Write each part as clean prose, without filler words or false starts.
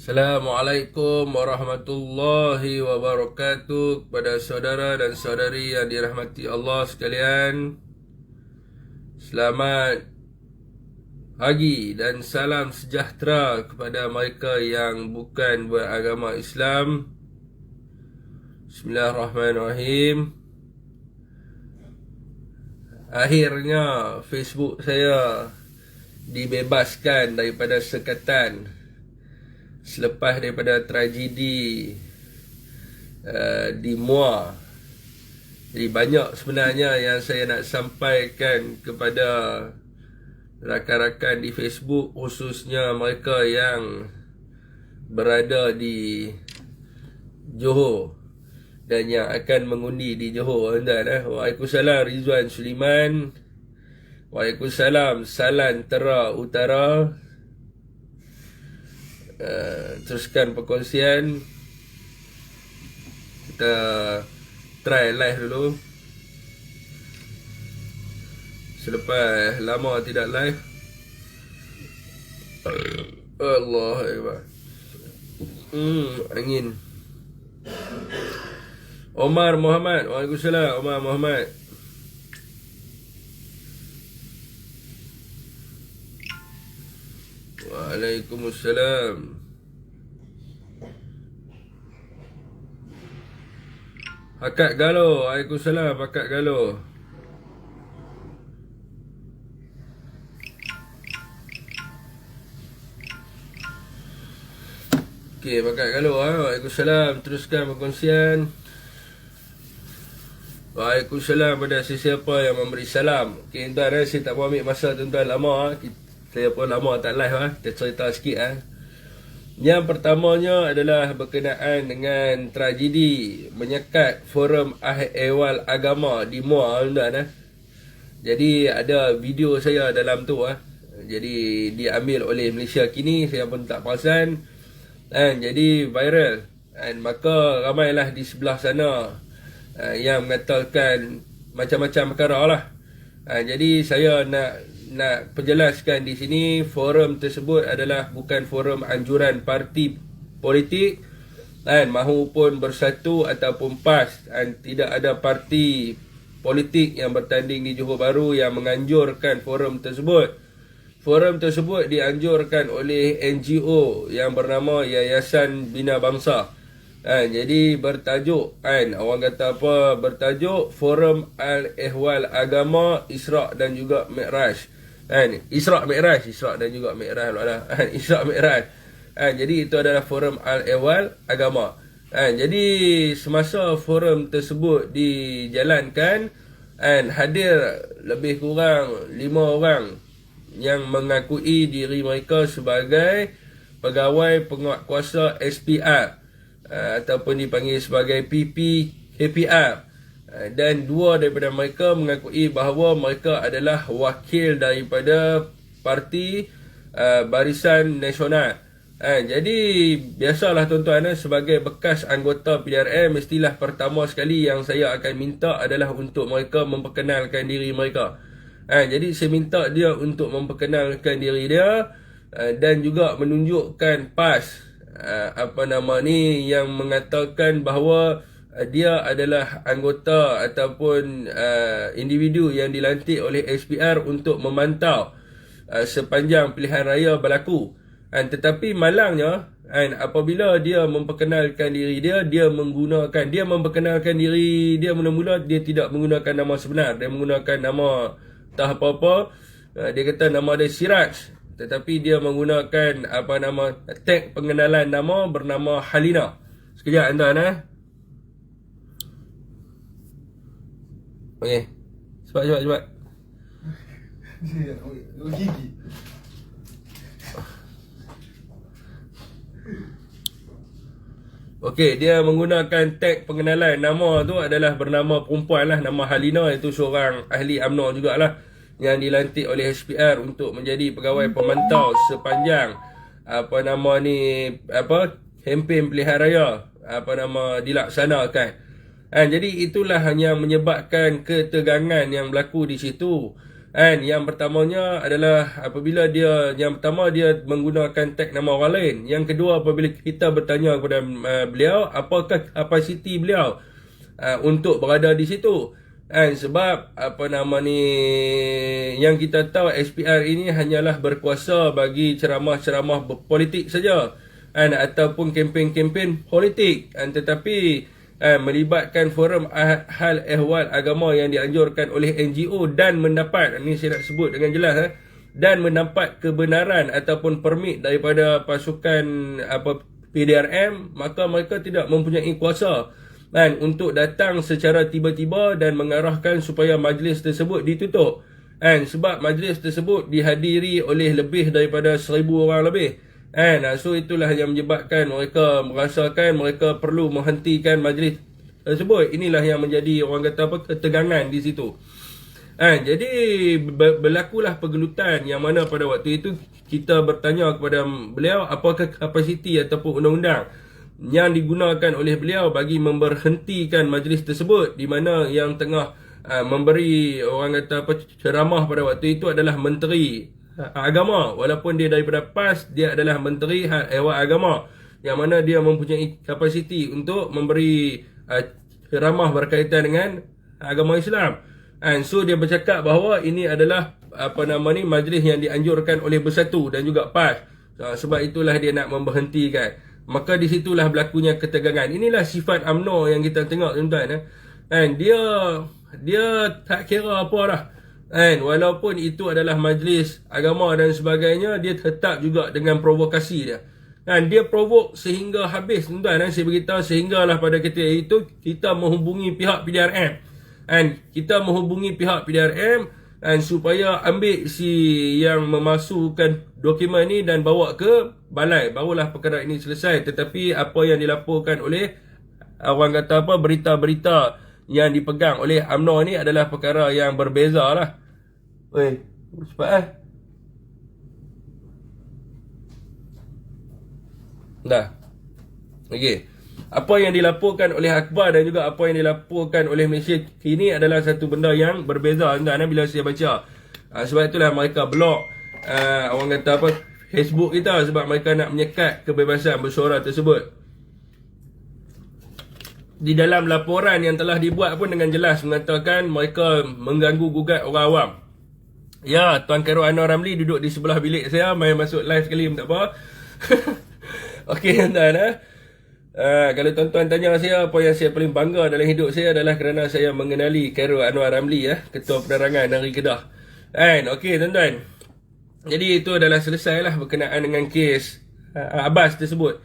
Assalamualaikum warahmatullahi wabarakatuh kepada saudara dan saudari yang dirahmati Allah sekalian. Selamat pagi dan salam sejahtera kepada mereka yang bukan beragama Islam. Bismillahirrahmanirrahim. Akhirnya Facebook saya dibebaskan daripada sekatan selepas daripada tragedi di Muar. Jadi banyak sebenarnya yang saya nak sampaikan kepada rakan-rakan di Facebook, khususnya mereka yang berada di Johor dan yang akan mengundi di Johor. Waalaikumsalam Rizwan Suliman. Waalaikumsalam Salan Tera Utara. Teruskan perkongsian. Kita try live dulu selepas lama tidak live. Allah Akbar. Angin. Omar Muhammad. Waalaikumsalam Omar Muhammad. Waalaikumsalam. Hakat Galo. Waalaikumsalam Hakat Galo. Okey, Hakat Galo. Waalaikumsalam. Teruskan perkongsian. Waalaikumsalam pada sesiapa yang memberi salam. Okey, tuan-tuan, saya tak mau ambil masa tuan-tuan lama. Saya pun lama tak live. Kita cerita sikit. Yang pertamanya adalah berkenaan dengan tragedi menyekat Forum Ehwal Agama di Muar, tuan-tuan. Jadi ada video saya dalam tu. Jadi diambil oleh Malaysia Kini, saya pun tak perasan. Jadi viral. Maka ramailah di sebelah sana yang mengatakan macam-macam perkara lah. Jadi saya nak perjelaskan di sini, forum tersebut adalah bukan forum anjuran parti politik, mahupun bersatu ataupun PAS. Tidak ada parti politik yang bertanding di Johor Bahru yang menganjurkan forum tersebut. Forum tersebut dianjurkan oleh NGO yang bernama Yayasan Bina Bangsa. Jadi bertajuk, orang kata apa, bertajuk Forum Al-Ehwal Agama Isra' dan juga Mi'raj. Isra' Mi'raj dan juga Mi'raj lah. Isra' Mi'raj. Jadi itu adalah Forum Al-Ehwal Agama. Jadi semasa forum tersebut dijalankan, hadir lebih kurang 5 orang yang mengakui diri mereka sebagai pegawai penguatkuasa SPR ataupun dipanggil sebagai PPKPR. Dan 2 daripada mereka mengakui bahawa mereka adalah wakil daripada Parti Barisan Nasional. Jadi biasalah tuan-tuan, sebagai bekas anggota PDRM, mestilah pertama sekali yang saya akan minta adalah untuk mereka memperkenalkan diri mereka. Jadi saya minta dia untuk memperkenalkan diri dia dan juga menunjukkan PAS yang mengatakan bahawa dia adalah anggota ataupun individu yang dilantik oleh SPR untuk memantau sepanjang pilihan raya berlaku. Tetapi malangnya, apabila dia memperkenalkan diri dia memperkenalkan diri dia mula-mula dia tidak menggunakan nama sebenar, dia menggunakan nama tak apa-apa. Dia kata nama dia Siraj, tetapi dia menggunakan tag pengenalan nama bernama Halina. Sekejap tuan-tuan. Okey. Cepat. Gigi. Okey, dia menggunakan tag pengenalan nama tu adalah bernama perempuan lah, nama Halina. Itu seorang ahli UMNO jugalah yang dilantik oleh SPR untuk menjadi pegawai pemantau sepanjang kempen pilihan raya dilaksanakan. Jadi itulah yang menyebabkan ketegangan yang berlaku di situ. Yang pertamanya adalah apabila yang pertama dia menggunakan tag nama orang lain. Yang kedua, apabila kita bertanya kepada beliau, apakah kapasiti beliau untuk berada di situ. Sebab yang kita tahu, SPR ini hanyalah berkuasa bagi ceramah-ceramah politik saja, ataupun kempen-kempen politik, tetapi melibatkan forum hal ehwal agama yang dianjurkan oleh NGO dan mendapat, ini saya nak sebut dengan jelas, dan mendapat kebenaran ataupun permit daripada pasukan PDRM, maka mereka tidak mempunyai kuasa untuk datang secara tiba-tiba dan mengarahkan supaya majlis tersebut ditutup. Sebab majlis tersebut dihadiri oleh lebih daripada 1,000 orang lebih. So itulah yang menyebabkan mereka merasakan mereka perlu menghentikan majlis tersebut. Inilah yang menjadi orang kata ketegangan di situ. Jadi berlakulah pergelutan yang mana pada waktu itu kita bertanya kepada beliau apakah kapasiti ataupun undang-undang yang digunakan oleh beliau bagi memberhentikan majlis tersebut, di mana yang tengah memberi orang kata ceramah pada waktu itu adalah Menteri Agama. Walaupun dia daripada PAS, dia adalah Menteri Ehwal Agama, yang mana dia mempunyai kapasiti untuk memberi ceramah berkaitan dengan agama Islam. So dia bercakap bahawa ini adalah majlis yang dianjurkan oleh Bersatu dan juga PAS. Sebab itulah dia nak memberhentikan. Maka di situlah berlakunya ketegangan. Inilah sifat UMNO yang kita tengok, tuan-tuan. Dia tak kira apa dah. Walaupun itu adalah majlis agama dan sebagainya, dia tetap juga dengan provokasi dia. Dia provok sehingga habis, tuan-tuan. Saya beritahu, sehinggalah pada ketika itu kita menghubungi pihak PDRM. Kita menghubungi pihak PDRM supaya ambil si yang memasukkan dokumen ni dan bawa ke balai. Barulah perkara ini selesai. Tetapi apa yang dilaporkan oleh orang kata berita-berita yang dipegang oleh UMNO ni adalah perkara yang berbeza lah. Oi, cepat dah. Okey. Apa yang dilaporkan oleh Akhbar dan juga apa yang dilaporkan oleh Malaysia kini adalah satu benda yang berbeza, tuan-tuan, bila saya baca. Sebab itulah mereka blok orang kata Facebook kita, sebab mereka nak menyekat kebebasan bersuara tersebut. Di dalam laporan yang telah dibuat pun dengan jelas mengatakan mereka mengganggu gugat orang awam. Ya, Tuan Khairul Anwar Ramli duduk di sebelah bilik saya, main masuk live sekali pun tak apa. Okey, tuan-tuan. Kalau tuan-tuan tanya saya apa yang saya paling bangga dalam hidup saya adalah kerana saya mengenali Khairul Anwar Ramli, Ketua Penerangan Negeri Kedah. Okey, tuan-tuan. Jadi itu adalah selesailah berkenaan dengan kes Abbas tersebut.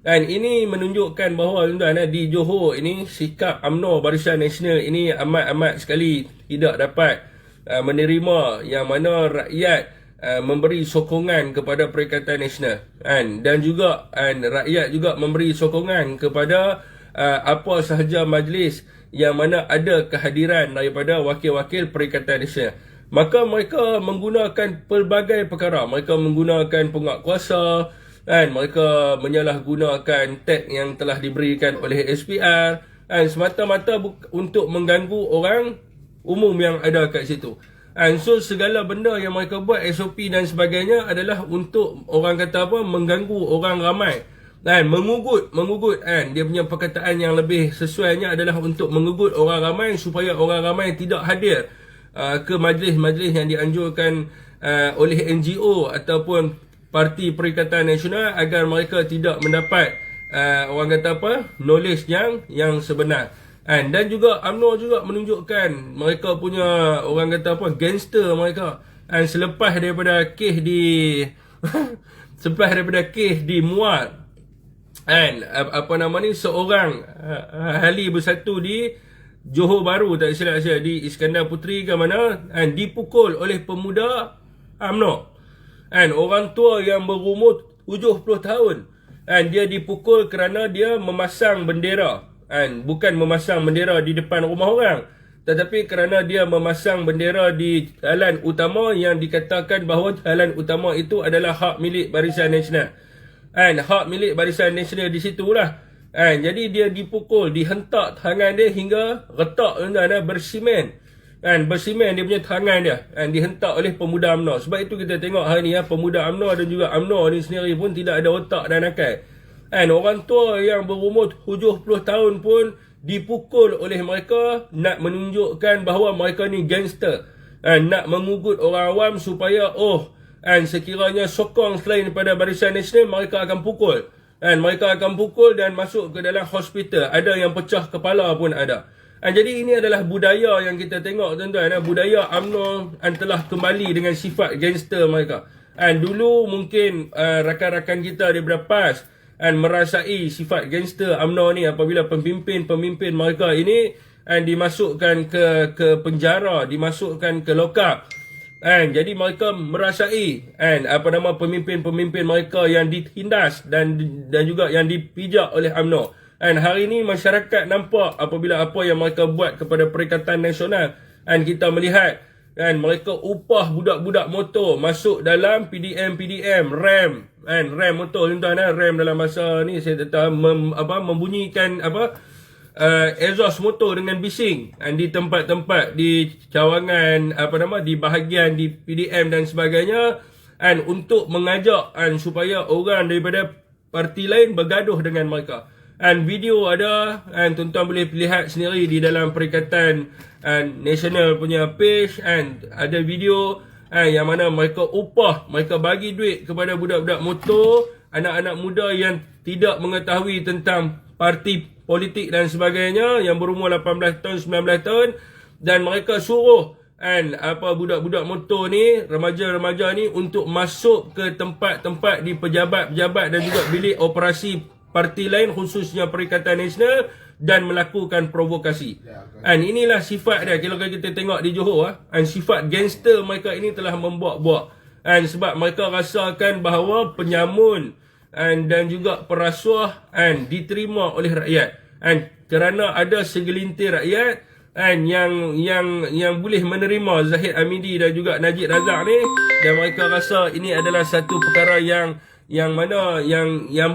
Ini menunjukkan bahawa, tuan-tuan, di Johor ini sikap UMNO Barisan Nasional ini amat-amat sekali tidak dapat menerima yang mana rakyat memberi sokongan kepada Perikatan Nasional, dan juga rakyat juga memberi sokongan kepada apa sahaja majlis yang mana ada kehadiran daripada wakil-wakil Perikatan Nasional. Maka mereka menggunakan pelbagai perkara. Mereka menggunakan penguatkuasa, mereka menyalahgunakan tag yang telah diberikan oleh SPR, semata-mata untuk mengganggu orang umum yang ada kat situ. So segala benda yang mereka buat, SOP dan sebagainya, adalah untuk orang kata mengganggu orang ramai. Mengugut, dia punya perkataan yang lebih sesuainya adalah untuk mengugut orang ramai supaya orang ramai tidak hadir ke majlis-majlis yang dianjurkan oleh NGO ataupun Parti Perikatan Nasional, agar mereka tidak mendapat orang kata knowledge yang sebenar. Dan juga UMNO juga menunjukkan mereka punya orang kata gangster mereka. Selepas daripada kes di Muar, seorang ahli bersatu di Johor Bahru, tak silap saya, di Iskandar Puteri ke mana, dipukul oleh pemuda UMNO. Orang tua yang berumur 70 tahun, dia dipukul kerana dia memasang bendera. Bukan memasang bendera di depan rumah orang, tetapi kerana dia memasang bendera di jalan utama yang dikatakan bahawa jalan utama itu adalah hak milik Barisan Nasional. Hak milik Barisan Nasional di situlah. Jadi dia dipukul, dihentak tangan dia hingga retak, bersimen. bersimen dia punya terangan dia, dihentak oleh pemuda UMNO. Sebab itu kita tengok hari ni pemuda UMNO dan juga UMNO ni sendiri pun tidak ada otak dan akal. Orang tua yang berumur 70 tahun pun dipukul oleh mereka nak menunjukkan bahawa mereka ni gangster. Nak memugut orang awam supaya sekiranya sokong selain daripada Barisan Nasional, mereka akan pukul. Mereka akan pukul dan masuk ke dalam hospital. Ada yang pecah kepala pun ada. Jadi ini adalah budaya yang kita tengok, tuan-tuan. Budaya UMNO telah kembali dengan sifat gangster mereka. Dulu mungkin rakan-rakan kita daripada PAS merasai sifat gangster UMNO ni apabila pemimpin-pemimpin mereka ini dimasukkan ke penjara, dimasukkan ke lokap. Jadi mereka merasai pemimpin-pemimpin mereka yang ditindas dan juga yang dipijak oleh UMNO. Hari ini masyarakat nampak apabila apa yang mereka buat kepada Perikatan Nasional. Kita melihat mereka upah budak-budak motor masuk dalam PDM, RAM. RAM motor, tuan-tuan. RAM dalam masa ni saya tak tahu membunyikan exhaust motor dengan bising di tempat-tempat di cawangan di bahagian di PDM dan sebagainya, untuk mengajak supaya orang daripada parti lain bergaduh dengan mereka. Video ada, tuan-tuan boleh lihat sendiri di dalam Perikatan Nasional punya page. Ada video yang mana mereka upah, mereka bagi duit kepada budak-budak motor, anak-anak muda yang tidak mengetahui tentang parti politik dan sebagainya, yang berumur 18 tahun, 19 tahun, dan mereka suruh budak-budak motor ni, remaja-remaja ni, untuk masuk ke tempat-tempat di pejabat-pejabat dan juga bilik operasi parti lain, khususnya Perikatan Nasional, dan melakukan provokasi. Inilah sifat dia. Kalau kita tengok di Johor, sifat gangster mereka ini telah membuak-buak. Sebab mereka rasakan bahawa penyamun dan juga perasuah diterima oleh rakyat. Kerana ada segelintir rakyat yang boleh menerima Zahid Hamidi dan juga Najib Razak ni, dan mereka rasa ini adalah satu perkara yang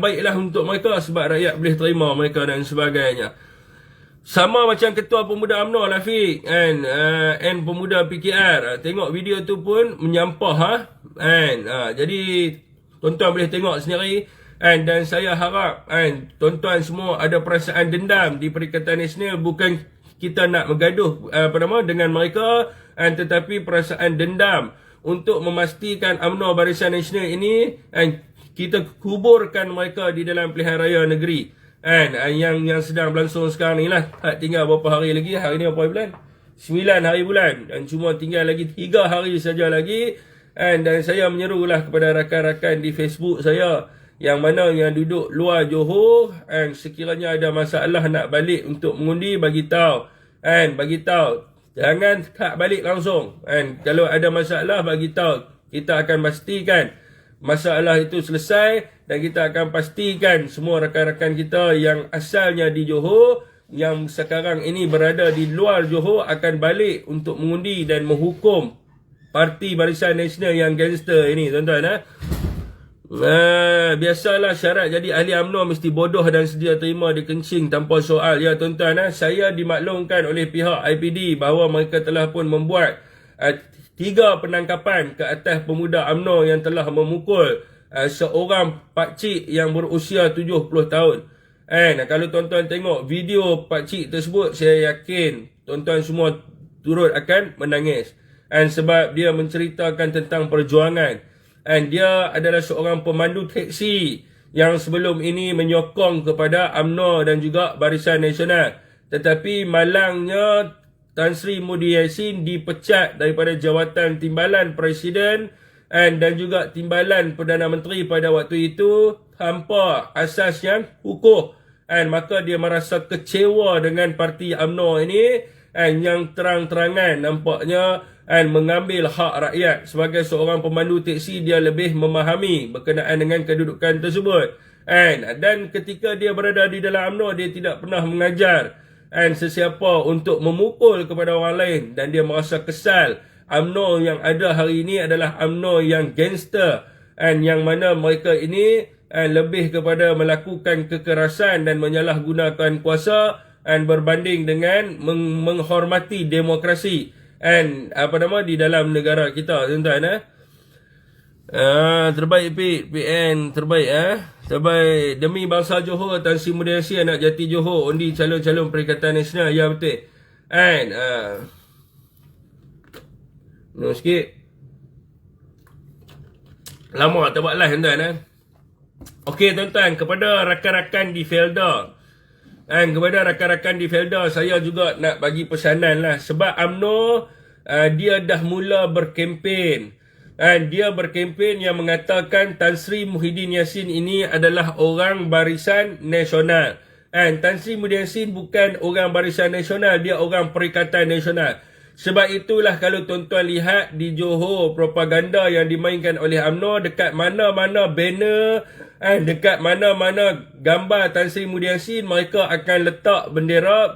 baiklah untuk mereka, sebab rakyat boleh terima mereka dan sebagainya. Sama macam Ketua Pemuda UMNO Lafiq Pemuda PKR, tengok video tu pun menyampah. Jadi tuan-tuan boleh tengok sendiri. Dan saya harap tuan-tuan semua ada perasaan dendam di Perikatan Nasional. Bukan kita nak bergaduh dengan mereka, tetapi perasaan dendam untuk memastikan UMNO Barisan Nasional ini kita kuburkan mereka di dalam pilihan raya negeri yang sedang berlangsung sekarang ni lah. Tinggal berapa hari lagi? Hari ni berapa bulan? 9 hari bulan, dan cuma tinggal lagi 3 hari saja lagi. Dan saya menyerulah kepada rakan-rakan di Facebook saya yang mana yang duduk luar Johor, sekiranya ada masalah nak balik untuk mengundi, bagi tahu. Jangan tak balik langsung. Kalau ada masalah, bagi tahu. Kita akan pastikan masalah itu selesai, dan kita akan pastikan semua rakan-rakan kita yang asalnya di Johor, yang sekarang ini berada di luar Johor, akan balik untuk mengundi dan menghukum Parti Barisan Nasional yang gangster ini, tuan-tuan. Biasalah syarat jadi ahli UMNO mesti bodoh dan sedia terima dikencing tanpa soal. Ya tuan-tuan, saya dimaklumkan oleh pihak IPD bahawa mereka telah pun membuat 3 penangkapan ke atas pemuda UMNO yang telah memukul seorang pakcik yang berusia 70 tahun. Kalau tuan-tuan tengok video pakcik tersebut, saya yakin tuan-tuan semua turut akan menangis. Sebab dia menceritakan tentang perjuangan. Dia adalah seorang pemandu teksi yang sebelum ini menyokong kepada UMNO dan juga Barisan Nasional. Tetapi malangnya Tan Sri Mudi Yassin dipecat daripada jawatan Timbalan Presiden dan juga Timbalan Perdana Menteri pada waktu itu tanpa asas yang kukuh. Maka dia merasa kecewa dengan parti UMNO ini yang terang-terangan nampaknya mengambil hak rakyat. Sebagai seorang pemandu teksi, dia lebih memahami berkenaan dengan kedudukan tersebut. Dan ketika dia berada di dalam UMNO, dia tidak pernah mengajar sesiapa untuk memukul kepada orang lain, dan dia merasa kesal. UMNO yang ada hari ini adalah UMNO yang gangster, yang mana mereka ini lebih kepada melakukan kekerasan dan menyalahgunakan kuasa berbanding dengan menghormati demokrasi. And di dalam negara kita, tuan-tuan. Terbaik PN terbaik terbaik demi bangsa Johor, Tan Sri Muda Yassin, anak jati Johor, undi calon-calon Perikatan Nasional. Ya, betul. And sikit lama tak buat live, tuan-tuan. Okey, tuan-tuan, kepada rakan-rakan di Felda, kepada rakan-rakan di Felda, saya juga nak bagi pesanan lah. Sebab UMNO dia dah mula berkempen. Dia berkempen yang mengatakan Tan Sri Muhyiddin Yassin ini adalah orang Barisan Nasional. Tan Sri Muhyiddin Yassin bukan orang Barisan Nasional, dia orang Perikatan Nasional. Sebab itulah kalau tuan-tuan lihat di Johor, propaganda yang dimainkan oleh UMNO, dekat mana-mana banner, dekat mana-mana gambar Tan Sri Muhyiddin Yassin, mereka akan letak bendera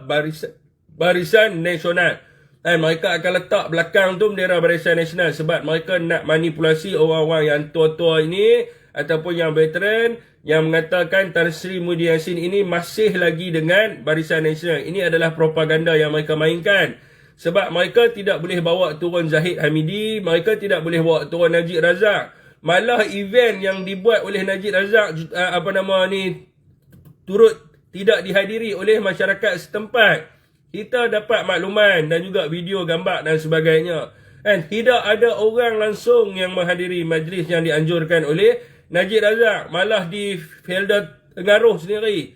Barisan Nasional. Mereka akan letak belakang tu bendera Barisan Nasional sebab mereka nak manipulasi orang-orang yang tua-tua ini ataupun yang veteran yang mengatakan Tan Sri Muhyiddin Yassin ini masih lagi dengan Barisan Nasional. Ini adalah propaganda yang mereka mainkan. Sebab mereka tidak boleh bawa turun Zahid Hamidi, mereka tidak boleh bawa turun Najib Razak. Malah event yang dibuat oleh Najib Razak turut tidak dihadiri oleh masyarakat setempat. Kita dapat makluman dan juga video, gambar dan sebagainya. Tidak ada orang langsung yang menghadiri majlis yang dianjurkan oleh Najib Razak. Malah di Felda Tengaruh sendiri.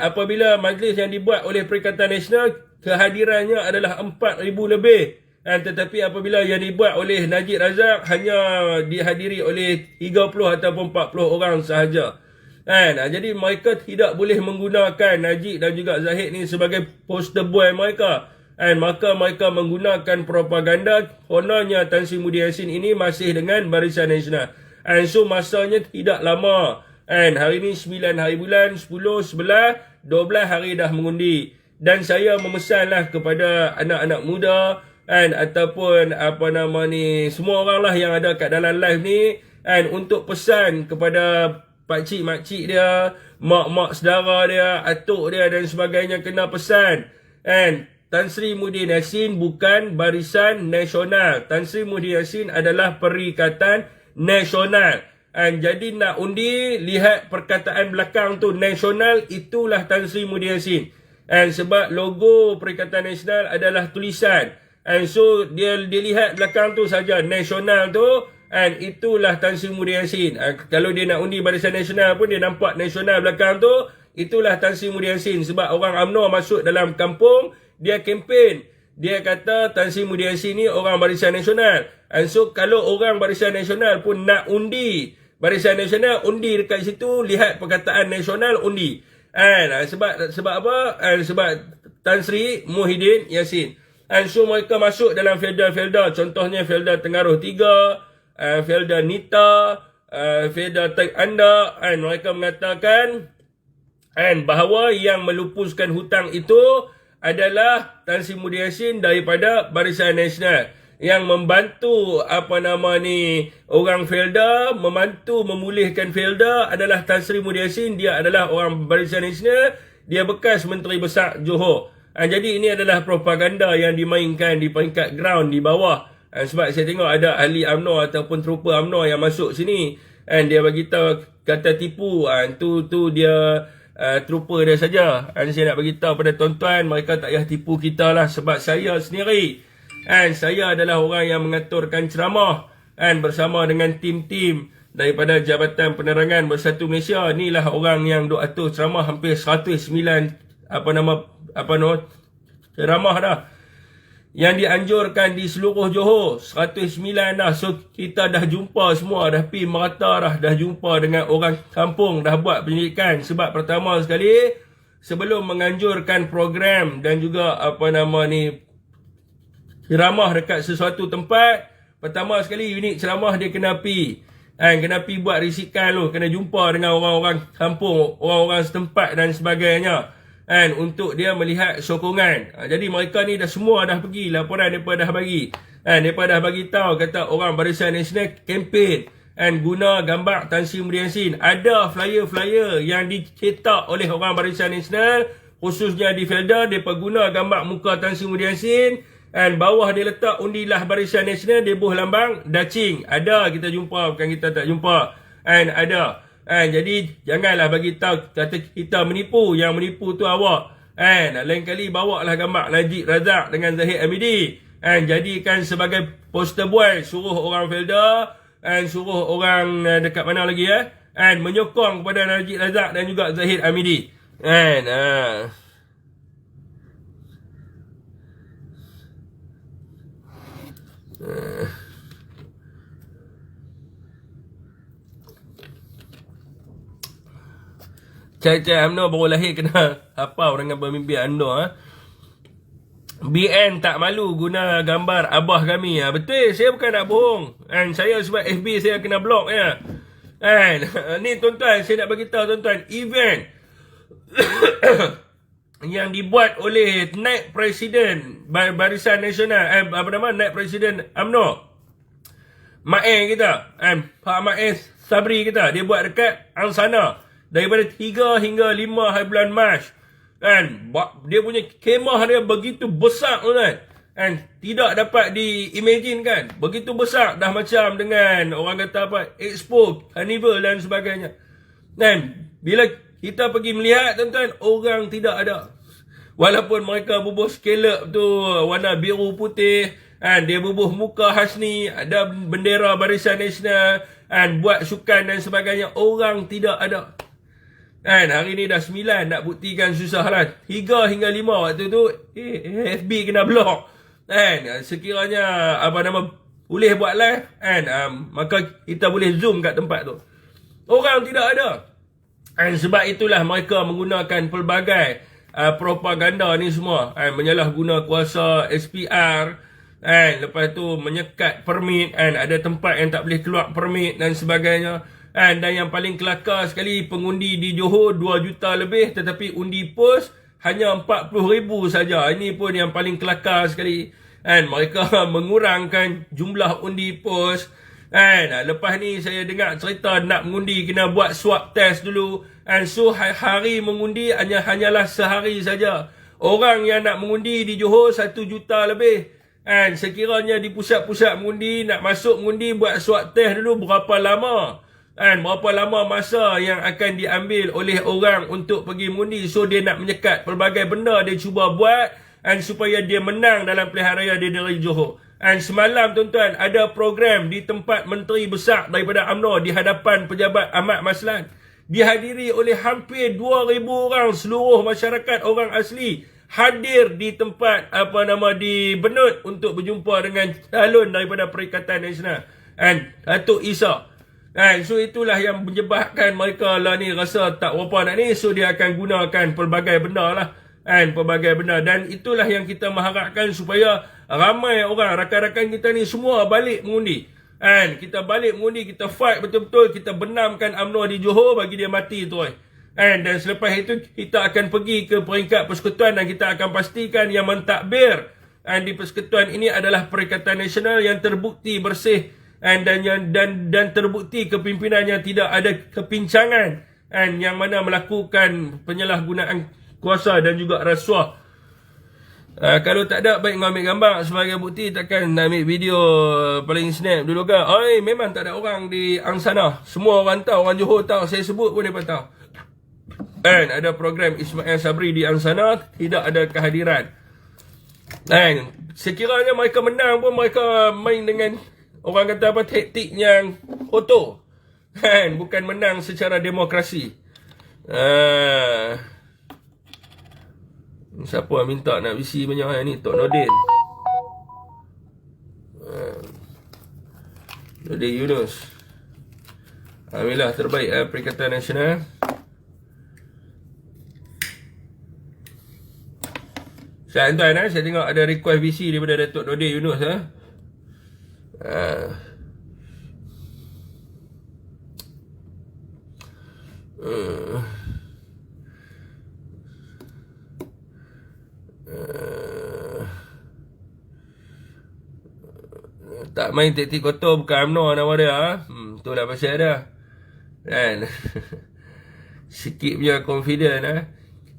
Apabila majlis yang dibuat oleh Perikatan Nasional, kehadirannya adalah 4,000 lebih. Tetapi apabila yang dibuat oleh Najib Razak, hanya dihadiri oleh 30 ataupun 40 orang sahaja. Jadi mereka tidak boleh menggunakan Najib dan juga Zahid ni sebagai poster boy mereka. Maka mereka menggunakan propaganda kononnya Tan Sri Muhyiddin Yassin ini masih dengan Barisan Nasional. So masanya tidak lama. Hari ni 9 hari bulan, 10, 11, 12 hari dah mengundi. Dan saya memesanlah kepada anak-anak muda ataupun semua orang lah yang ada kat dalam live ni, untuk pesan kepada pakcik makcik dia, mak-mak saudara dia, atuk dia dan sebagainya, kena pesan. Tan Sri Muhyiddin Yassin bukan Barisan Nasional. Tan Sri Muhyiddin Yassin adalah Perikatan Nasional. Jadi nak undi, lihat perkataan belakang tu, Nasional, itulah Tan Sri Muhyiddin Yassin. Sebab logo Perikatan Nasional adalah tulisan. So dia lihat belakang tu saja, Nasional tu, itulah Tan Sri Muhyiddin Yassin. Kalau dia nak undi Barisan Nasional pun dia nampak Nasional belakang tu, itulah Tan Sri Muhyiddin Yassin. Sebab orang UMNO masuk dalam kampung, dia kempen. Dia kata Tan Sri Muhyiddin Yassin ni orang Barisan Nasional. So kalau orang Barisan Nasional pun nak undi Barisan Nasional, undi dekat situ, lihat perkataan Nasional, undi. Sebab apa? Sebab Tan Sri Muhyiddin Yassin. So mereka masuk dalam Felda-Felda, contohnya Felda Tengaruh 3, Felda Nita, Felda Taik Anda. Mereka mengatakan bahawa yang melupuskan hutang itu adalah Tan Sri Muhyiddin Yassin daripada Barisan Nasional. Yang membantu orang Felda, membantu memulihkan Felda adalah Tan Sri Muhyiddin Yassin. Dia adalah orang Barisan Nasional, dia bekas Menteri Besar Johor. Jadi ini adalah propaganda yang dimainkan di peringkat ground, di bawah. Sebab saya tengok ada ahli UMNO ataupun trooper UMNO yang masuk sini, dia bagi tahu kata tipu, tu dia trooper dia saja. Saya nak bagi tahu pada tuan-tuan, mereka tak payah tipu kita lah. Sebab saya sendiri, saya adalah orang yang mengaturkan ceramah bersama dengan tim-tim daripada Jabatan Penerangan Bersatu Malaysia. Inilah orang yang duk atur ceramah hampir 109 ceramah dah yang dianjurkan di seluruh Johor. 109 dah. So kita dah jumpa semua, dah pergi merata dah jumpa dengan orang kampung, dah buat penyelidikan. Sebab pertama sekali, sebelum menganjurkan program dan juga ceramah dekat sesuatu tempat, pertama sekali unit ceramah dia kena pi buat risikan lu, kena jumpa dengan orang-orang kampung, orang-orang setempat dan sebagainya, untuk dia melihat sokongan. Jadi mereka ni dah semua dah pergi, laporan mereka dah bagi. Mereka dah bagi tahu, kata orang Barisan Nasional kempen guna gambar Tan Sri Muhyiddin Yassin. Ada flyer-flyer yang dicetak oleh orang Barisan Nasional, khususnya di Felda, mereka guna gambar muka Tan Sri Muhyiddin Yassin. And bawah dia letak undilah Barisan Nasional, dia buh lambang dacing. Ada, kita jumpa, bukan kita tak jumpa. And ada. And jadi janganlah bagi tahu kata kita menipu, yang menipu tu awak. And lain kali bawa lah gambar Najib Razak dengan Zahid Hamidi. And jadikan sebagai poster boy, suruh orang Felda, and suruh orang dekat mana lagi and menyokong kepada Najib Razak dan juga Zahid Hamidi. And Cai-cai UMNO baru lahir kena hafal dengan pemimpin UMNO. BN tak malu guna gambar abah kami. Betul, saya bukan nak bohong. And saya sebab FB saya kena block And ni tuan-tuan, saya nak bagi tahu tuan-tuan, event yang dibuat oleh naib presiden Barisan Nasional, naib presiden UMNO, Mae kita, Pak Mae Sabri kita, dia buat dekat Angsana daripada 3 hingga 5 hari bulan Mac. Dia punya kemah dia begitu besar tuan. Tidak dapat di-imagine kan. Begitu besar, dah macam dengan orang kata apa, Expo, Carnival dan sebagainya. Bila kita pergi melihat tuan-tuan, orang tidak ada. Walaupun mereka bubuh skelep tu warna biru putih, dia bubuh muka Hasni, ada bendera Barisan Nasional, buat sukan dan sebagainya, orang tidak ada. Hari ni dah 9, nak buktikan susah lah. 3 hingga 5 waktu tu FB kena block. Sekiranya boleh buat live, maka kita boleh zoom kat tempat tu. Orang tidak ada. Sebab itulah mereka menggunakan pelbagai propaganda ni semua. Menyalahguna kuasa SPR, lepas tu menyekat permit, ada tempat yang tak boleh keluar permit dan sebagainya. Dan yang paling kelakar sekali, pengundi di Johor 2 juta lebih, tetapi undi pos hanya 40,000 saja. Ini pun yang paling kelakar sekali. Mereka mengurangkan jumlah undi pos. Lepas ni saya dengar cerita nak mengundi kena buat swab test dulu. So hari mengundi hanyalah sehari saja. Orang yang nak mengundi di Johor 1 juta lebih. Sekiranya di pusat-pusat mengundi, nak masuk mengundi buat swab test dulu, berapa lama? Berapa lama masa yang akan diambil oleh orang untuk pergi mengundi. So dia nak menyekat pelbagai benda dia cuba buat supaya dia menang dalam pilihan raya di negeri Johor. Semalam tuan-tuan, ada program di tempat menteri besar daripada UMNO di hadapan pejabat Ahmad Maslan, dihadiri oleh hampir 2,000 orang, seluruh masyarakat orang asli hadir di tempat di Benut untuk berjumpa dengan calon daripada Perikatan Nasional Datuk Isa. So itulah yang menyebabkan mereka lah ni rasa tak berapa nak ni. So dia akan gunakan pelbagai benda lah. Pelbagai benda. Dan itulah yang kita mengharapkan supaya ramai orang, rakan-rakan kita ni semua balik mengundi. Kita balik mengundi, kita fight betul-betul, kita benamkan UMNO di Johor, bagi dia mati tu. Dan selepas itu kita akan pergi ke peringkat persekutuan dan kita akan pastikan yang mentadbir di persekutuan ini adalah Perikatan Nasional yang terbukti bersih. Dan terbukti kepimpinannya tidak ada kepincangan yang mana melakukan penyalahgunaan kuasa dan juga rasuah. Kalau tak ada, baik ambil gambar sebagai bukti, takkan nak ambil video paling snap dulu kan. Memang tak ada orang di Angsana. Semua orang tahu, orang Johor tahu, saya sebut pun mereka tahu. Ada program Ismail Sabri di Angsana, tidak ada kehadiran. Sekiranya mereka menang pun, mereka main dengan orang kata apa, taktik yang kotor. Bukan menang secara demokrasi. Siapa yang minta nak visi banyak ni? Tok Nordin. Nordin Yunus. Alhamdulillah, terbaik Perikatan Nasional. Saya tengok ada request visi daripada Datuk Nordin Yunus. Tak main taktik kotor, bukan UMNO nama dia. Itulah pasal dia. Sikit punya confident.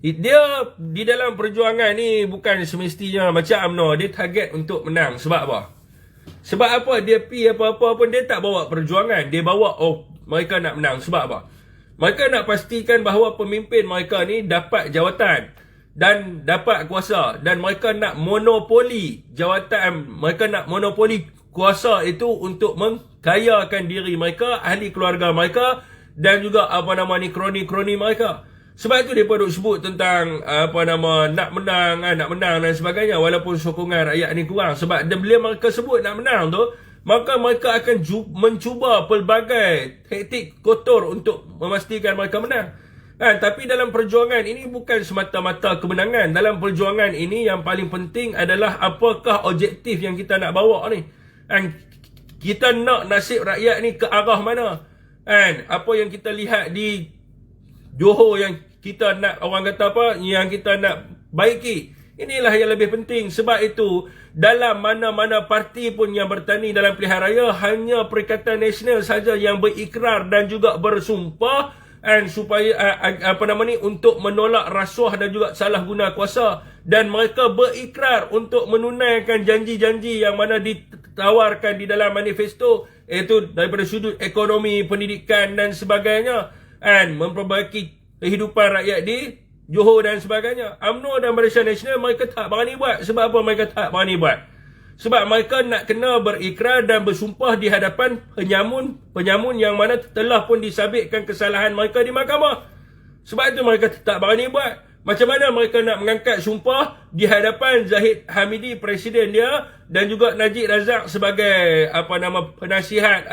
Dia di dalam perjuangan ni bukan semestinya macam UMNO. Dia target untuk menang. Sebab apa? Sebab apa? Dia pi apa-apa pun dia tak bawa perjuangan. Dia bawa mereka nak menang. Sebab apa? Mereka nak pastikan bahawa pemimpin mereka ni dapat jawatan dan dapat kuasa, dan mereka nak monopoli jawatan, mereka nak monopoli kuasa itu untuk mengkayakan diri mereka, ahli keluarga mereka dan juga kroni-kroni mereka. Sebab itu mereka duk sebut tentang nak menang dan sebagainya, walaupun sokongan rakyat ni kurang. Sebab bila mereka sebut nak menang tu, maka mereka akan mencuba pelbagai taktik kotor untuk memastikan mereka menang. Tapi dalam perjuangan ini bukan semata-mata kemenangan. Dalam perjuangan ini yang paling penting adalah apakah objektif yang kita nak bawa ni. Kita nak nasib rakyat ni ke arah mana. Apa yang kita lihat di Johor yang kita nak, orang kata apa, yang kita nak baiki. Inilah yang lebih penting. Sebab itu dalam mana-mana parti pun yang bertani dalam pilihan raya, hanya Perikatan Nasional saja yang berikrar dan juga bersumpah supaya untuk menolak rasuah dan juga salah guna kuasa, dan mereka berikrar untuk menunaikan janji-janji yang mana ditawarkan di dalam manifesto, iaitu daripada sudut ekonomi, pendidikan dan sebagainya, memperbaiki kehidupan rakyat di Johor dan sebagainya. UMNO dan Barisan Nasional mereka tak berani buat. Sebab apa mereka tak berani buat? Sebab mereka nak kena berikrar dan bersumpah di hadapan penyamun yang mana telah pun disabitkan kesalahan mereka di mahkamah. Sebab itu mereka tak berani buat. Macam mana mereka nak mengangkat sumpah di hadapan Zahid Hamidi, presiden dia, dan juga Najib Razak sebagai penasihat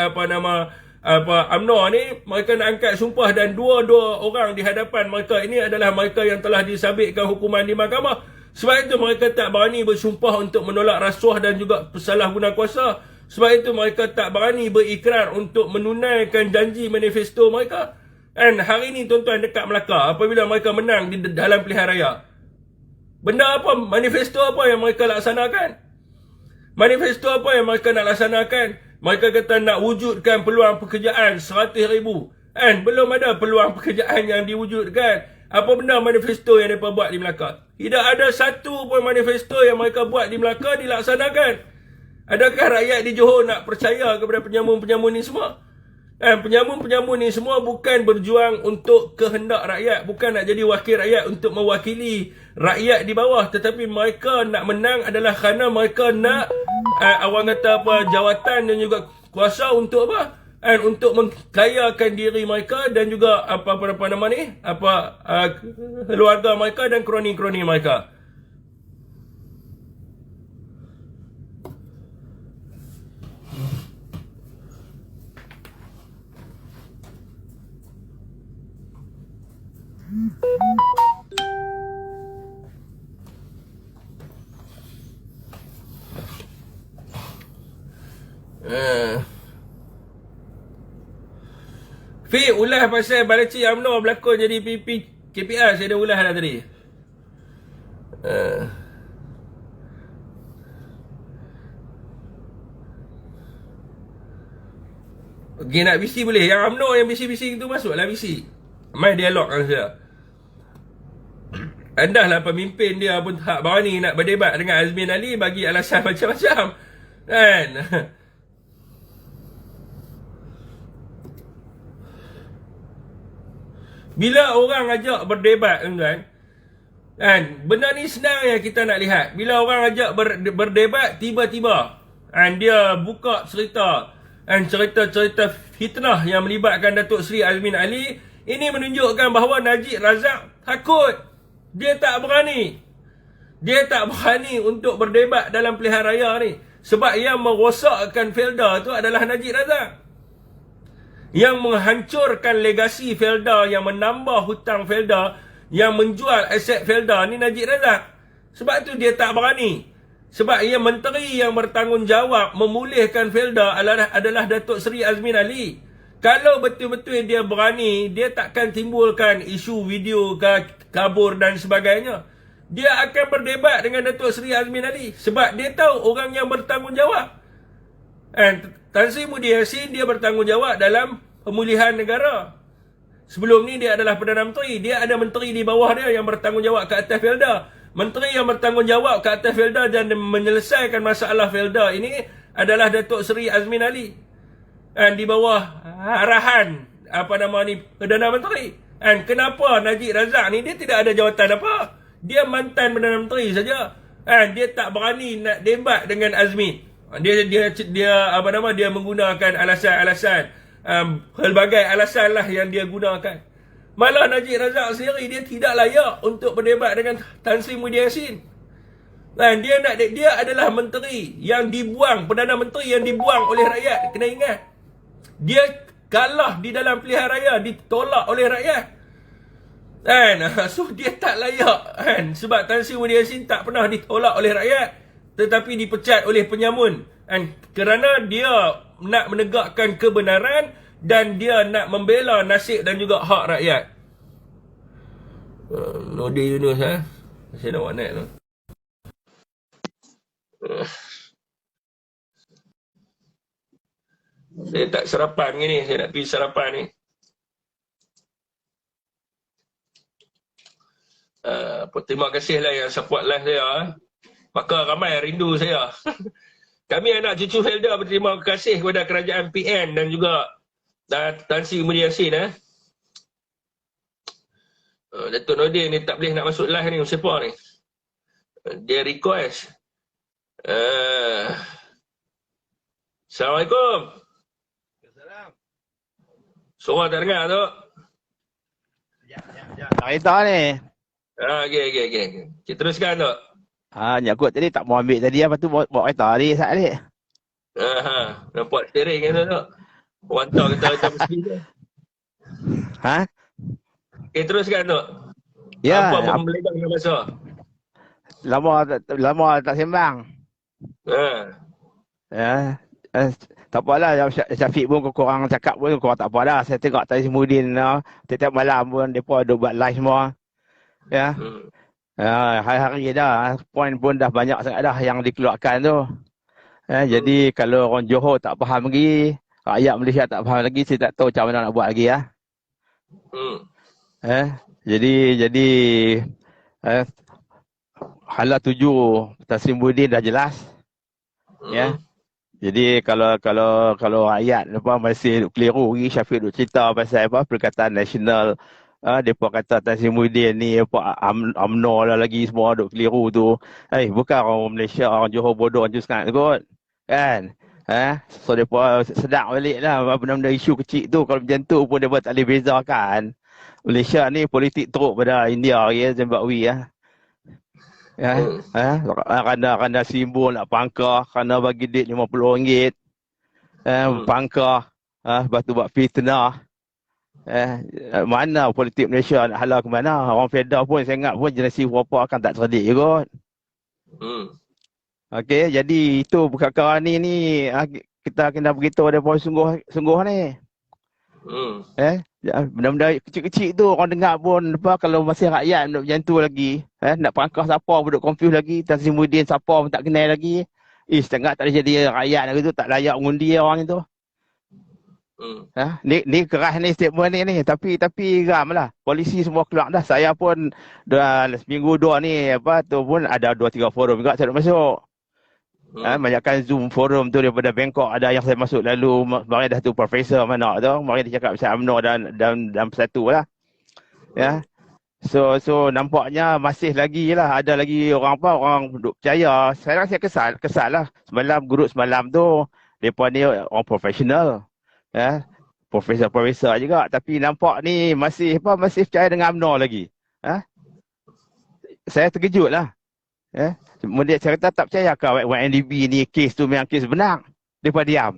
UMNO ni. Mereka nak angkat sumpah dan dua-dua orang di hadapan mereka ini adalah mereka yang telah disabitkan hukuman di mahkamah. Sebab itu mereka tak berani bersumpah untuk menolak rasuah dan juga pesalahguna kuasa. Sebab itu mereka tak berani berikrar untuk menunaikan janji manifesto mereka. Hari ini tuan-tuan dekat Melaka, apabila mereka menang di dalam pilihan raya, benda apa, manifesto apa yang mereka laksanakan? Manifesto apa yang mereka nak laksanakan? Mereka kata nak wujudkan peluang pekerjaan 100,000. Belum ada peluang pekerjaan yang diwujudkan. Apa benda manifesto yang mereka buat di Melaka? Tidak ada satu pun manifesto yang mereka buat di Melaka dilaksanakan. Adakah rakyat di Johor nak percaya kepada penyamun-penyamun ni semua? Penyamun-penyamun ni semua bukan berjuang untuk kehendak rakyat, bukan nak jadi wakil rakyat untuk mewakili rakyat di bawah, tetapi mereka nak menang adalah kerana mereka nak jawatan dan juga kuasa untuk apa? Untuk mengkayakan diri mereka dan juga keluarga mereka dan kroni-kroni mereka. Fi, ulah pasal Balaci UMNO berlakon jadi PP KPR. Saya dah ulah dah tadi. Okay, nak bisi boleh. Yang UMNO yang bisi-bisi itu masuklah bisi. Main dialog dengan saya. Andahlah pemimpin dia pun tak berani nak berdebat dengan Azmin Ali, bagi alasan macam-macam. Bila orang ajak berdebat, tuan-tuan, benda ni senang yang kita nak lihat. Bila orang ajak berdebat, tiba-tiba dia buka cerita, cerita-cerita fitnah yang melibatkan Datuk Seri Azmin Ali. Ini menunjukkan bahawa Najib Razak takut. Dia tak berani. Dia tak berani untuk berdebat dalam pilihan raya ni. Sebab yang merosakkan Felda tu adalah Najib Razak. Yang menghancurkan legasi Felda, yang menambah hutang Felda, yang menjual aset Felda ni Najib Razak. Sebab tu dia tak berani. Sebab yang menteri yang bertanggungjawab memulihkan Felda adalah Datuk Seri Azmin Ali. Kalau betul-betul dia berani, dia takkan timbulkan isu video kabur dan sebagainya. Dia akan berdebat dengan Datuk Seri Azmin Ali. Sebab dia tahu orang yang bertanggungjawab. Tan Sri Muhyiddin Yassin dia bertanggungjawab dalam pemulihan negara. Sebelum ni dia adalah Perdana Menteri. Dia ada menteri di bawah dia yang bertanggungjawab ke atas Felda. Menteri yang bertanggungjawab ke atas Felda dan menyelesaikan masalah Felda ini adalah Datuk Seri Azmin Ali. Dan di bawah arahan Perdana Menteri. Dan kenapa Najib Razak ni dia tidak ada jawatan apa? Dia mantan Perdana Menteri saja. Dan dia tak berani nak debat dengan Azmin. Dia menggunakan alasan-alasan, pelbagai alasan lah yang dia gunakan. Malah Najib Razak sendiri dia tidak layak untuk berdebat dengan Tan Sri Muhyiddin Yassin. Dan dia adalah menteri yang dibuang, Perdana Menteri yang dibuang oleh rakyat. Kena ingat, dia kalah di dalam pilihan raya, ditolak oleh rakyat. Kan? So dia tak layak kan? Sebab Tan Sri Muhyiddin Yassin tak pernah ditolak oleh rakyat, tetapi dipecat oleh penyamun. Dan kerana dia nak menegakkan kebenaran dan dia nak membela nasib dan juga hak rakyat. Nordin Yunus saya nak buat net tu. Saya tak sarapan ke ni, saya nak pergi sarapan ni. Terima kasihlah yang support live saya. Maka ramai rindu saya. Kami anak cucu Felda berterima kasih kepada kerajaan PN dan juga Tan Sri Muhyiddin Yassin. Datuk Nordin ni tak boleh nak masuk live ni, siapa ni? Dia request. Assalamualaikum. Assalamualaikum. Suara tak dengar tu? Tak kereta ni. Okay. Kita teruskan tu. Nyakut tadi tak mau ambil tadi, lepas tu bawa kereta tadi saat ni. Nampak steering kan tu. Orang tahu kita mesti tu. Okay, teruskan tu. Ya. Apa pembelegang nak masuk? Lama tak sembang. Ya. Tak apalah, Syafiq pun korang cakap pun korang tak apa dah. Saya tengok Tan Sri Muhyiddin tiap-tiap malam pun mereka ada buat live semua. Ya. Hari-hari dah, poin pun dah banyak sangat dah yang dikeluarkan tu. Jadi kalau orang Johor tak faham lagi, rakyat Malaysia tak faham lagi, saya tak tahu macam mana nak buat lagi ya. Jadi hala tuju Tan Sri Muhyiddin dah jelas. Ya. Jadi kalau rakyat masih keliru lagi, Syafiq duk cerita pasal Perikatan Nasional, depa kata Tan Sri Muhyiddin ni UMNO lah lagi semua duk keliru tu. Bukan orang Malaysia, orang Johor bodoh je sangat kot. Kan? So depa sedar baliklah benda-benda isu kecil tu, kalau macam tu pun depa tak boleh bezakan. Malaysia ni politik teruk pada India ya, Zimbabwe ya. Kerana simbol nak pangkah, kerana bagi duit RM50. Pangkah, lepas tu buat fitnah. Mana politik Malaysia nak halau ke mana? Orang Felda pun saya ingat pun generasi berapa akan tak cerdik je kot. Okey, jadi itu perkara ni kita kena beritahu depa sungguh ni. Benda-benda kecil-kecil tu orang dengar pun kalau masih rakyat duk macam tu lagi, nak pangkah siapa pun duk confuse lagi, Tan Sri Muhyiddin siapa pun tak kenal lagi. Setengah tak ada jadi rakyat lagi tu, tak layak mengundi orang itu. Ni keras ni statement ni tapi ramlah. Polisi semua keluar dah. Saya pun dah seminggu dua ni tu pun ada 2-3 forum juga saya nak masuk. Banyakkan Zoom forum tu daripada Bangkok ada yang saya masuk lalu. Mari dah tu profesor mana tu, mari dia cakap pasal UMNO dan Persatu lah. Ya. So nampaknya masih lagi lah, ada lagi orang duk percaya. Saya kesal lah. Guru semalam tu depa ni orang profesional. Ya. Profesor juga, tapi nampak ni masih percaya dengan UMNO lagi. Saya terkejut lah. Kemudian saya kata tak percaya ke YNDB ni kes tu memang kes benar. Mereka diam.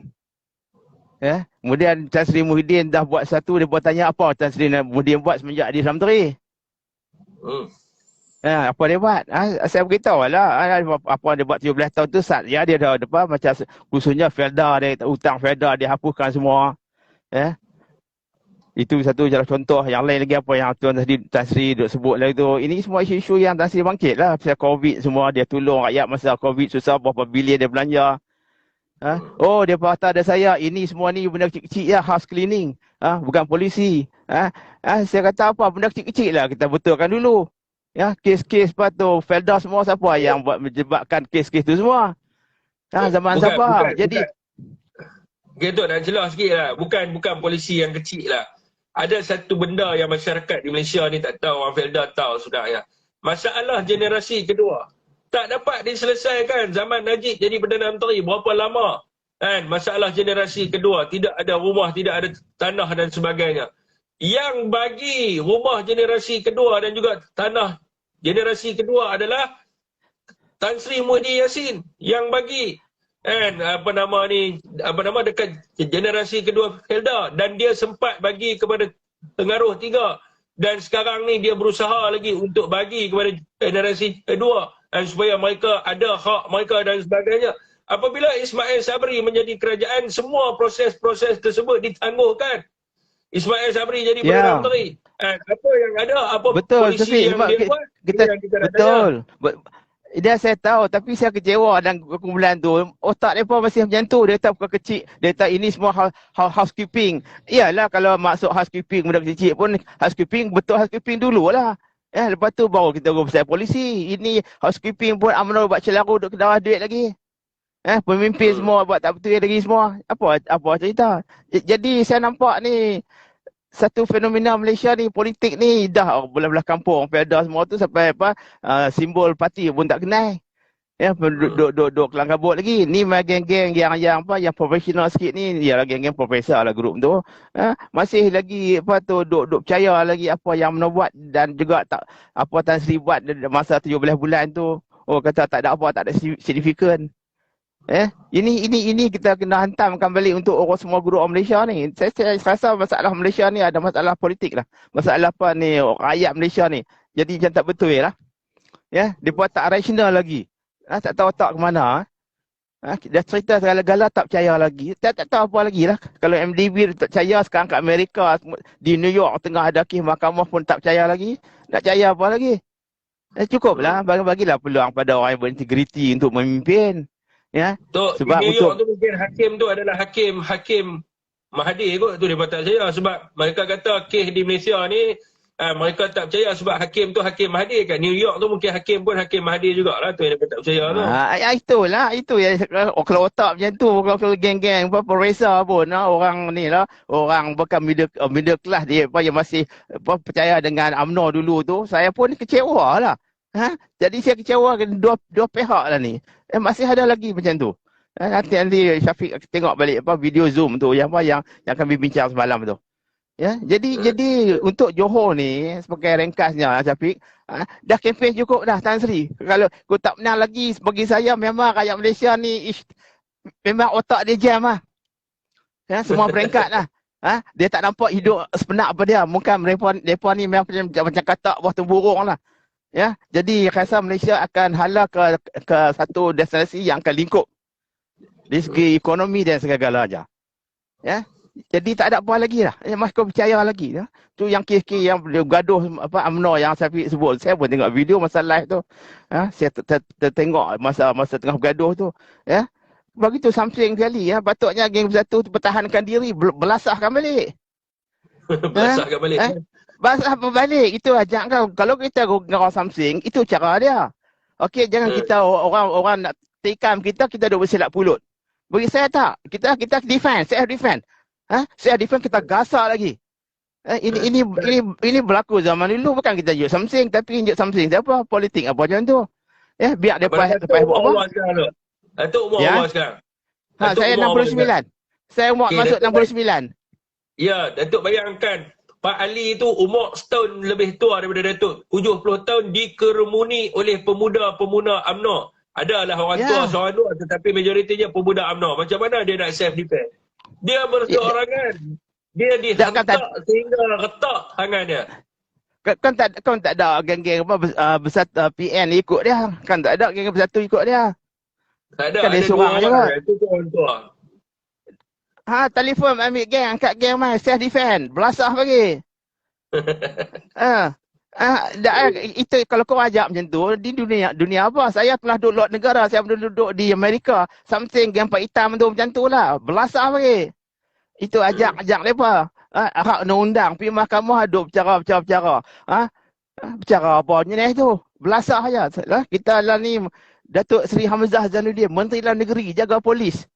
Kemudian Tan Sri Muhyiddin dah buat satu, dia tanya apa Tan Sri Muhyiddin buat semenjak dia Menteri. Apa dia buat? Saya beritahu lah. Apa dia buat 17 tahun tu saat dia dah macam khususnya Felda, dia hutang Felda dia hapuskan semua. Itu satu jalan contoh. Yang lain lagi apa yang Tan Sri duk sebut lagi tu. Ini semua isu-isu yang Tan Sri bangkit lah. Pasal COVID semua, dia tolong rakyat masa COVID susah, berapa bilion dia belanja. Dia kata ada saya, ini semua ni benda kecil-kecil ya, house cleaning. Bukan polisi. Saya kata apa, benda kecil-kecil lah kita betulkan dulu. Ya, kes-kes lepas tu, Felda semua siapa yang buat menyebabkan kes-kes tu semua. Zaman Bukan, Sabah. bukan, Jadi, bukan. Gedok nak jelas sikit lah. Bukan polisi yang kecil lah. Ada satu benda yang masyarakat di Malaysia ni tak tahu, orang Felda tahu sudah ya. Masalah generasi kedua. Tak dapat diselesaikan zaman Najib jadi Perdana Menteri. Berapa lama? Kan? Masalah generasi kedua. Tidak ada rumah, tidak ada tanah dan sebagainya. Yang bagi rumah generasi kedua dan juga tanah generasi kedua adalah Tan Sri Muhyiddin Yassin yang bagi dekat generasi kedua Felda, dan dia sempat bagi kepada Tengaruh 3, dan sekarang ni dia berusaha lagi untuk bagi kepada generasi kedua dan supaya mereka ada hak mereka dan sebagainya. Apabila Ismail Sabri menjadi kerajaan, semua proses-proses tersebut ditangguhkan. Ismail Sabri jadi Perdana ya, Menteri. Apa yang ada, apa betul. polisi Tapi yang dia buat, kita, yang kita nak tanya. betul. Dia saya tahu, tapi saya kecewa dan kumpulan tu. Otak mereka masih macam tu. Dia tak bukan kecil. Dia tak ini semua housekeeping. Iyalah kalau masuk housekeeping, benda kecil pun housekeeping, betul housekeeping dulu lah. Lepas tu baru kita go pasal polisi. Ini housekeeping pun UMNO buat celaru duk kedarah duit lagi. Pemimpin semua buat tak betul lagi semua. Apa cerita? Jadi saya nampak ni satu fenomena Malaysia ni, politik ni dah belah-belah kampung, Felda semua tu sampai simbol parti pun tak kenal. Duk kelang kabut lagi. Ni geng-geng yang profesional sikit ni, ialah geng-geng profesor lah grup tu. Masih lagi duk percaya lagi apa yang UMNO buat, dan juga tak apa Tan Sri buat masa 17 bulan tu. Kata tak ada apa, tak ada signifikan. Ini kita kena hantamkan balik untuk orang semua guru orang Malaysia ni. Saya rasa masalah Malaysia ni ada masalah politik lah. Masalah apa ni, rakyat Malaysia ni. Jadi macam tak betul lah. Dia tak rasional lagi. Tak tahu otak ke mana. Dia cerita segala-gala tak percaya lagi. Tak tahu apa lagi lah. Kalau MDB tak percaya, sekarang kat Amerika, di New York tengah ada kes mahkamah pun tak percaya lagi. Tak percaya apa lagi. Cukuplah, bagilah peluang pada orang yang berintegriti untuk memimpin. Sebab di New York tu mungkin hakim tu adalah hakim Mahathir kot, tu dia patut percaya, sebab mereka kata kes di Malaysia ni mereka tak percaya sebab hakim tu hakim Mahathir. Kat New York tu mungkin hakim pun hakim Mahathir jugalah, tu yang dia tak percaya tu. Itu ya, kalau otak macam tu, kalau geng-geng profesor pun orang ni lah, orang bukan middle class dia yang masih percaya dengan UMNO dulu tu, saya pun kecewa lah. Jadi saya kecewa dua pihak lah ni. Masih ada lagi macam tu. Nanti Syafiq tengok balik video Zoom tu yang kami bincang semalam tu. Jadi untuk Johor ni, sebagai ringkasnya Syafiq, dah kempen cukup dah Tan Sri. Kalau kau tak menang lagi, bagi saya memang rakyat Malaysia ni memang otak dia jam lah. Semua peringkat lah. Dia tak nampak hidup sepenak apa dia. Mungkin mereka ni memang macam katak buah temburung lah. Jadi rasa Malaysia akan hala ke satu destinasi yang akan lingkup dari segi ekonomi dan segala-galanya. Jadi tak ada apa lagi lah. Masih percaya lagi. Tu yang kes-kes yang gaduh UMNO yang saya sebut. Saya pun tengok video masa live tu. Saya tengok masa tengah bergaduh tu. Begitu something sekali. Patutnya geng bersatu pertahankan diri, belasahkan balik. Belasahkan balik. Basah berbalik, itu ajak kau. Kalau kita orang something, itu cara dia. Okey, jangan kita orang nak tikam kita duk bersilap pulut. Bagi saya tak. Kita defend, self defend. Self defend kita gasak lagi. Ini berlaku zaman dulu, bukan kita use something, tapi use something siapa? Politik apa macam tu. Biar dia lepas buat apa? Datuk umur berapa sekarang? Saya 69. Saya umur masuk 69. Ya, Datuk bayangkan Pak Ali tu umur setahun lebih tua daripada Datuk. 70 tahun dikerumuni oleh pemuda-pemuda UMNO. Adalah orang tua seorang dua, tetapi majoritinya pemuda UMNO. Macam mana dia nak self defense? Dia berseorangan. Dia dihantar sehingga retak tangan dia. Kan tak ada geng-geng bersatu PN ikut dia. Kan tak ada geng bersatu ikut dia. Tak ada, kan ada dua orang je kot. Itu orang tua. Telefon ambil geng, angkat geng mai, self defense, belasah bagi. Itu kalau kau ajak macam tu, di dunia apa? Saya pernah duduk luar negara, saya pernah duduk di Amerika, something yang Pak Hitam tu macam tu lah, belasah bagi. Itu ajak mereka. Hak undang-undang, pergi mahkamah duk bercara. Bercara apa ni tu? Belasah aja. Kita lah ni Datuk Seri Hamzah Zainuddin, Menteri Dalam Negeri, jaga polis.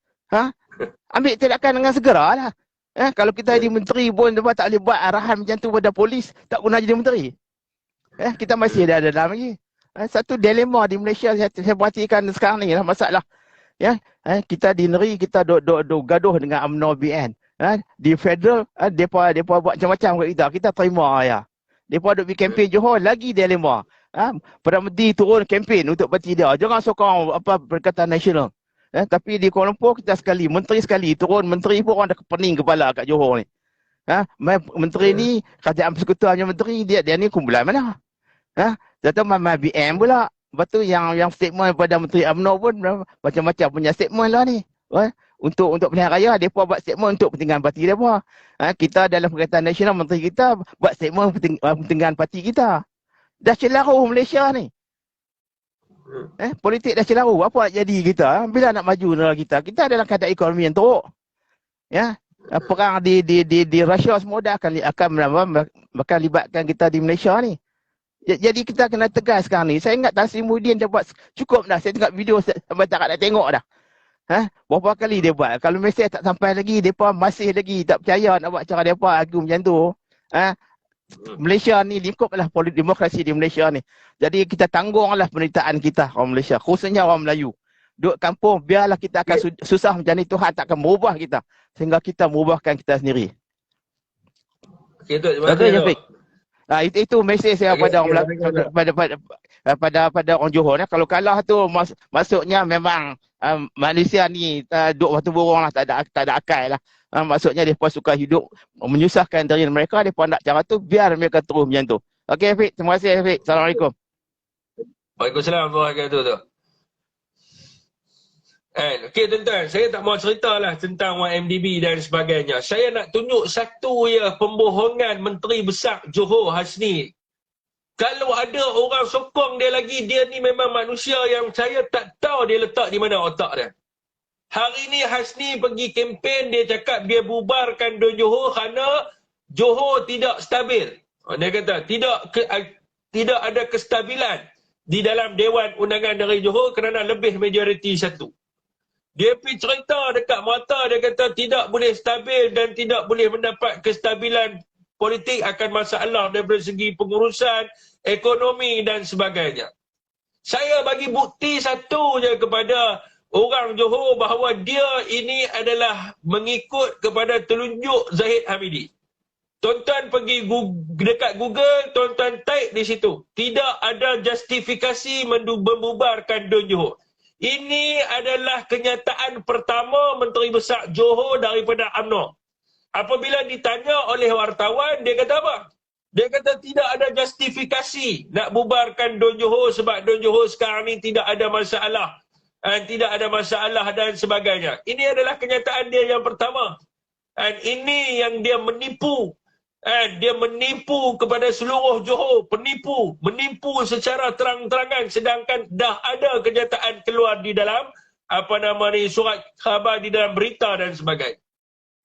Ambil tindakan dengan segera lah. Kalau kita jadi menteri pun tak boleh buat arahan macam tu pada polis, tak guna jadi menteri. Kita masih ada dalam lagi. Satu dilema di Malaysia saya perhatikan sekarang ni lah masalah. Kita di negeri kita duk gaduh dengan UMNO BN. Di federal depa buat macam-macam kat kita. Kita terima ya. Depa duk pergi kempen Johor lagi dilema. Perdana Menteri turun kempen untuk parti dia. Jangan sokong Perikatan Nasional. Tapi di Kuala Lumpur kita sekali, menteri sekali turun, menteri pun orang dah pening kepala kat Johor ni. Menteri ni kerajaan persekutuannya menteri dia ni kumpulan mana? Jatuh Mama BM pula. Lepas tu yang statement pada Menteri UMNO pun macam-macam punya statement lah ni. Untuk pilihan raya depa buat statement untuk kepentingan parti depa. Kita dalam Perikatan Nasional menteri kita buat statement kepentingan parti kita. Dah celaru Malaysia ni. Politik dah celaru. Apa nak jadi kita? Bila nak maju negara kita? Kita dalam keadaan ekonomi yang teruk. Perang di Russia semua dah akan libatkan kita di Malaysia ni. Jadi kita kena tegas sekarang ni. Saya ingat Tan Sri Muhyiddin dia buat cukup dah. Saya tengok video sampai tak nak tengok dah. Berapa kali dia buat? Kalau mesej tak sampai lagi, depa masih lagi tak percaya nak buat cara depa argue macam tu. Malaysia ni lingkuplah politik demokrasi di Malaysia ni. Jadi kita tanggunglah penderitaan kita orang Malaysia, khususnya orang Melayu. Duduk kampung biarlah kita akan susah macam ni, Tuhan tak akan merubah kita sehingga kita merubahkan kita sendiri. Okey tu, terima kasih. Itu mesej saya pada orang pada orang Johor. Kalau kalah tu maksudnya memang Malaysia ni duk batu burung lah, tak ada akal lah. Maksudnya mereka suka hidup menyusahkan diri mereka, mereka nak cara tu biar mereka terus macam tu. Okey Afiq, terima kasih Afiq. Assalamualaikum. Waalaikumsalam warahmatullahi wabarakatuh. Okey tuan-tuan, saya tak mau ceritalah tentang YMDB dan sebagainya. Saya nak tunjuk satu pembohongan Menteri Besar Johor Hasni. Kalau ada orang sokong dia lagi, dia ni memang manusia yang saya tak tahu dia letak di mana otak dia. Hari ni Hasni pergi kempen, dia cakap dia bubarkan Don Johor kerana Johor tidak stabil. Dia kata tidak ada kestabilan di dalam Dewan Undangan Negeri Johor kerana lebih majoriti satu. Dia pergi cerita dekat mata, dia kata tidak boleh stabil dan tidak boleh mendapat kestabilan politik, akan masalah daripada segi pengurusan, ekonomi dan sebagainya. Saya bagi bukti satu je kepada orang Johor bahawa dia ini adalah mengikut kepada telunjuk Zahid Hamidi. Tuan-tuan pergi dekat Google, tuan-tuan type di situ. Tidak ada justifikasi membubarkan Don Johor. Ini adalah kenyataan pertama Menteri Besar Johor daripada UMNO. Apabila ditanya oleh wartawan, dia kata apa? Dia kata tidak ada justifikasi nak bubarkan Don Johor sebab Don Johor sekarang ni tidak ada masalah. Tidak ada masalah dan sebagainya. Ini adalah kenyataan dia yang pertama. Ini yang dia menipu. Dia menipu kepada seluruh Johor. Menipu secara terang-terangan, sedangkan dah ada kenyataan keluar di dalam surat khabar, di dalam berita dan sebagainya.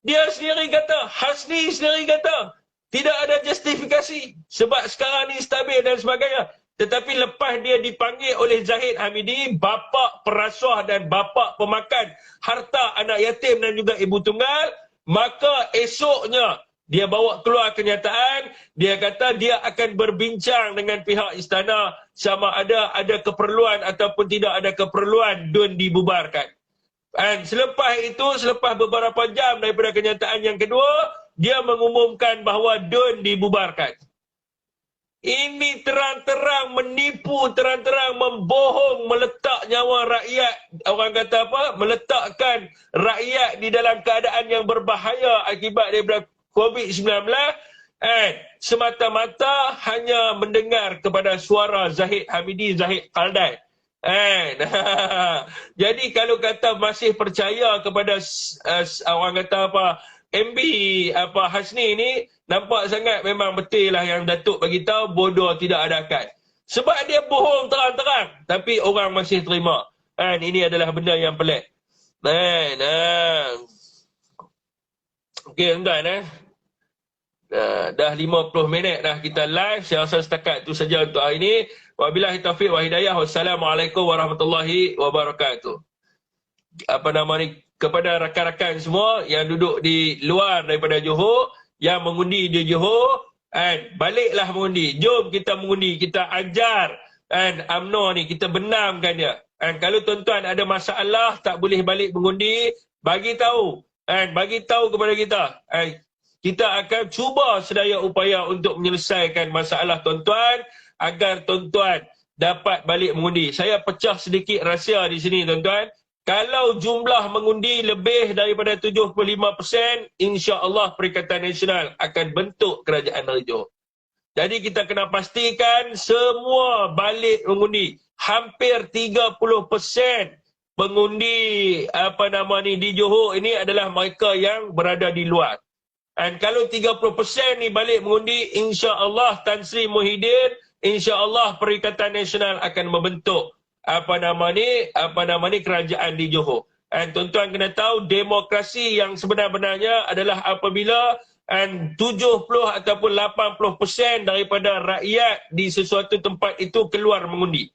Dia sendiri kata, Hasni sendiri kata, tidak ada justifikasi sebab sekarang ni stabil dan sebagainya. Tetapi lepas dia dipanggil oleh Zahid Hamidi, bapa perasuah dan bapa pemakan harta anak yatim dan juga ibu tunggal, maka esoknya dia bawa keluar kenyataan, dia kata dia akan berbincang dengan pihak istana sama ada keperluan ataupun tidak ada keperluan Don dibubarkan. Dan selepas itu, selepas beberapa jam daripada kenyataan yang kedua, dia mengumumkan bahawa Don dibubarkan. Ini terang-terang menipu, terang-terang membohong, meletak nyawa rakyat, orang kata apa? Meletakkan rakyat di dalam keadaan yang berbahaya akibat daripada COVID-19, semata-mata hanya mendengar kepada suara Zahid Hamidi, Zahid Kaldai. Jadi kalau kata masih percaya kepada orang kata apa, MB Hasni ni, nampak sangat memang betul lah yang Datuk bagi tahu, bodoh tidak ada akal. Sebab dia bohong terang-terang, tapi orang masih terima. Ini adalah benda yang pelik. Okey tuan-tuan Dah 50 minit dah kita live. Saya rasa setakat itu saja untuk hari ini. Wabillahi taufiq wa hidayah. Wassalamualaikum warahmatullahi wabarakatuh. Kepada rakan-rakan semua yang duduk di luar daripada Johor, yang mengundi di Johor, baliklah mengundi. Jom kita mengundi, kita ajar UMNO ni, kita benamkan dia. Kalau tuan-tuan ada masalah tak boleh balik mengundi, bagi tahu. Bagi tahu kepada kita. Kita akan cuba sedaya upaya untuk menyelesaikan masalah tuan-tuan agar tuan-tuan dapat balik mengundi. Saya pecah sedikit rahsia di sini tuan-tuan. Kalau jumlah mengundi lebih daripada 75%, insya-Allah Perikatan Nasional akan bentuk kerajaan negeri Johor. Jadi kita kena pastikan semua balik mengundi. Hampir 30% pengundi di Johor ini adalah mereka yang berada di luar. Dan kalau 30% ni balik mengundi, insya-Allah Tan Sri Muhyiddin, insya-Allah Perikatan Nasional akan membentuk kerajaan di Johor. Dan tuan-tuan kena tahu demokrasi yang sebenar-benarnya adalah apabila 70 ataupun 80% daripada rakyat di sesuatu tempat itu keluar mengundi.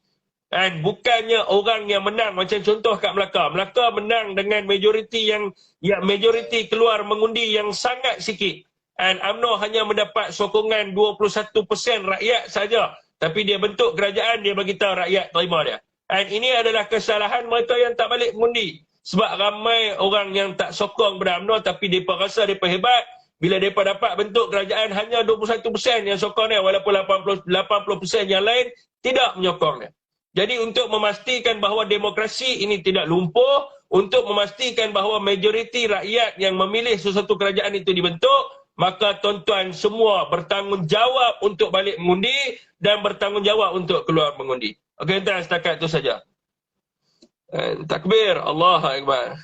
Dan bukannya orang yang menang, macam contoh kat Melaka. Melaka menang dengan majoriti majoriti keluar mengundi yang sangat sikit. Dan UMNO hanya mendapat sokongan 21% rakyat saja. Tapi dia bentuk kerajaan, dia bagi tahu rakyat terima dia. Dan ini adalah kesalahan mereka yang tak balik mengundi. Sebab ramai orang yang tak sokong pada UMNO tapi mereka rasa mereka hebat. Bila mereka dapat bentuk kerajaan, hanya 21% yang sokong dia, walaupun 80% yang lain tidak menyokong dia. Jadi untuk memastikan bahawa demokrasi ini tidak lumpuh, untuk memastikan bahawa majoriti rakyat yang memilih sesuatu kerajaan itu dibentuk, maka tuan-tuan semua bertanggungjawab untuk balik mengundi dan bertanggungjawab untuk keluar mengundi. Okey, tuan, setakat itu saja. Takbir, Allahu Akbar.